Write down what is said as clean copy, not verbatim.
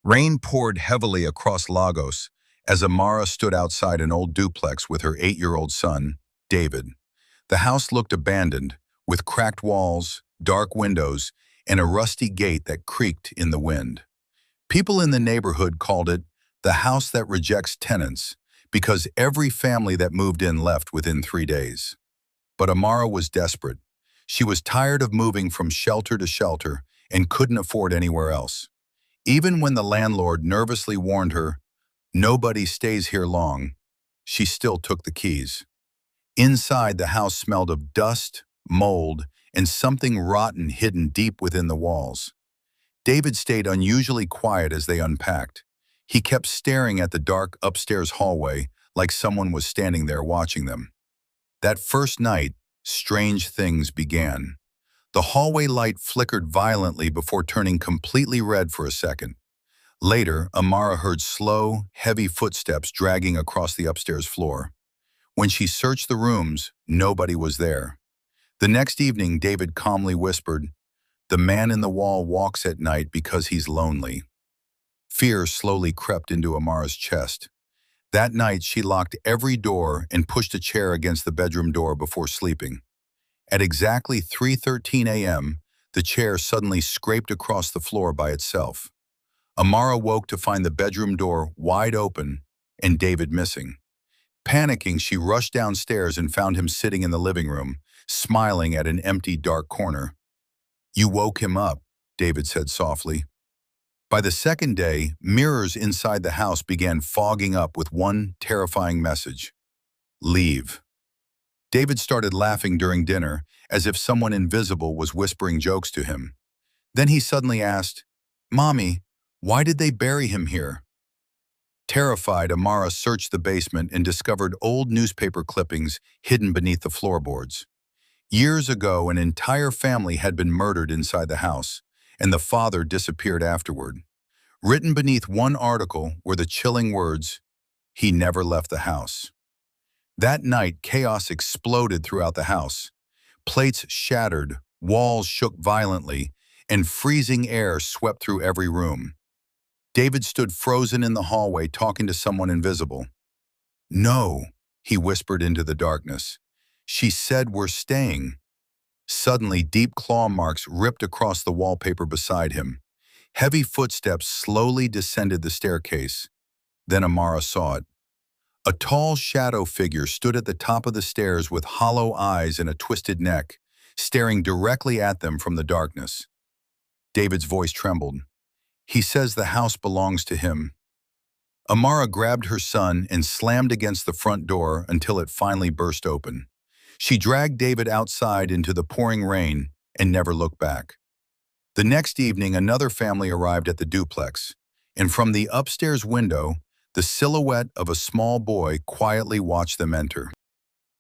Rain poured heavily across Lagos as Amara stood outside an old duplex with her 8-year-old son, David. The house looked abandoned, with cracked walls, dark windows, and a rusty gate that creaked in the wind. People in the neighborhood called it the house that rejects tenants because every family that moved in left within 3 days. But Amara was desperate. She was tired of moving from shelter to shelter and couldn't afford anywhere else. Even when the landlord nervously warned her, "Nobody stays here long," she still took the keys. Inside, the house smelled of dust, mold, and something rotten hidden deep within the walls. David stayed unusually quiet as they unpacked. He kept staring at the dark upstairs hallway like someone was standing there watching them. That first night, strange things began. The hallway light flickered violently before turning completely red for a second. Later, Amara heard slow, heavy footsteps dragging across the upstairs floor. When she searched the rooms, nobody was there. The next evening, David calmly whispered, "The man in the wall walks at night because he's lonely." Fear slowly crept into Amara's chest. That night, she locked every door and pushed a chair against the bedroom door before sleeping. At exactly 3:13 a.m., the chair suddenly scraped across the floor by itself. Amara woke to find the bedroom door wide open and David missing. Panicking, she rushed downstairs and found him sitting in the living room, smiling at an empty, dark corner. "You woke him up," David said softly. By the second day, mirrors inside the house began fogging up with one terrifying message: "Leave." David started laughing during dinner, as if someone invisible was whispering jokes to him. Then he suddenly asked, "Mommy, why did they bury him here?" Terrified, Amara searched the basement and discovered old newspaper clippings hidden beneath the floorboards. Years ago, an entire family had been murdered inside the house, and the father disappeared afterward. Written beneath one article were the chilling words, "He never left the house." That night, chaos exploded throughout the house. Plates shattered, walls shook violently, and freezing air swept through every room. David stood frozen in the hallway talking to someone invisible. "No," he whispered into the darkness. "She said we're staying." Suddenly, deep claw marks ripped across the wallpaper beside him. Heavy footsteps slowly descended the staircase. Then Amara saw it. A tall shadow figure stood at the top of the stairs with hollow eyes and a twisted neck, staring directly at them from the darkness. David's voice trembled. "He says the house belongs to him." Amara grabbed her son and slammed against the front door until it finally burst open. She dragged David outside into the pouring rain and never looked back. The next evening, another family arrived at the duplex, and from the upstairs window, the silhouette of a small boy quietly watched them enter.